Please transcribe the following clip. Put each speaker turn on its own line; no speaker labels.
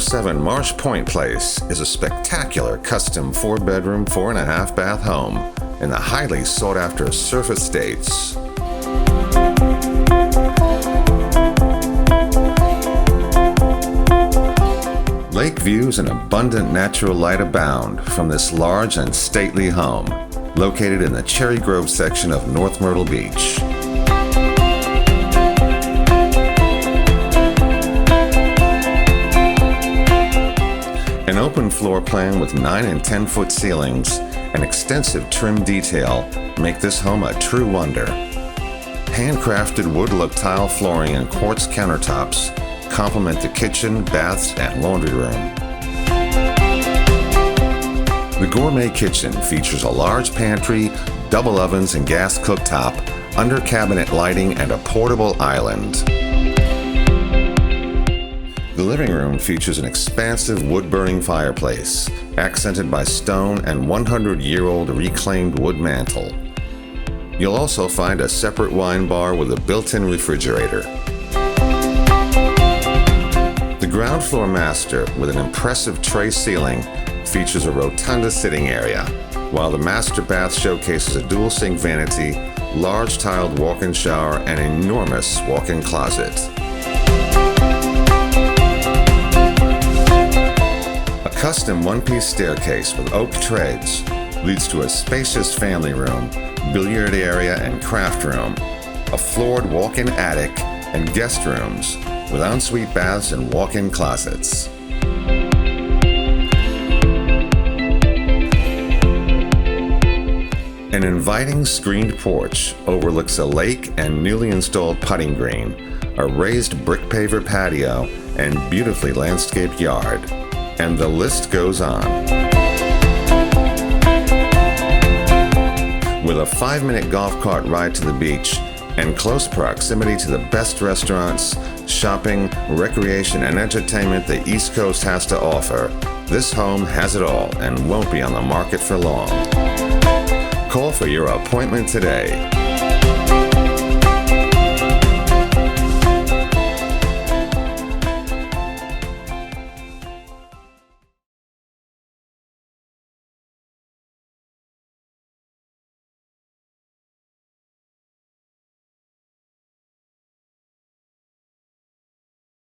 107 Marsh Pointe Place is a spectacular custom 4-bedroom, 4.5 bath home in the highly sought-after Surf Estates. Lake views and abundant natural light abound from this large and stately home, located in the Cherry Grove section of North Myrtle Beach. An open floor plan with 9 and 10-foot ceilings and extensive trim detail make this home a true wonder. Handcrafted wood-look tile flooring and quartz countertops complement the kitchen, baths, and laundry room. The Gourmet kitchen features a large pantry, double ovens and gas cooktop, under-cabinet lighting, and a portable island. The living room features an expansive wood-burning fireplace, accented by stone and 100-year-old reclaimed wood mantle. You'll also find a separate wine bar with a built-in refrigerator. The ground floor master, with an impressive tray ceiling, features a rotunda sitting area, while the master bath showcases a dual sink vanity, large tiled walk-in shower, and enormous walk-in closet. A custom one-piece staircase with oak treads leads to a spacious family room, billiard area and craft room, a floored walk-in attic, and guest rooms with ensuite baths and walk-in closets. An inviting screened porch overlooks a lake and newly installed putting green, a raised brick paver patio, and beautifully landscaped yard. And the list goes on. With a 5-minute golf cart ride to the beach and close proximity to the best restaurants, shopping, recreation, and entertainment the East Coast has to offer, this home has it all and won't be on the market for long. Call for your appointment today.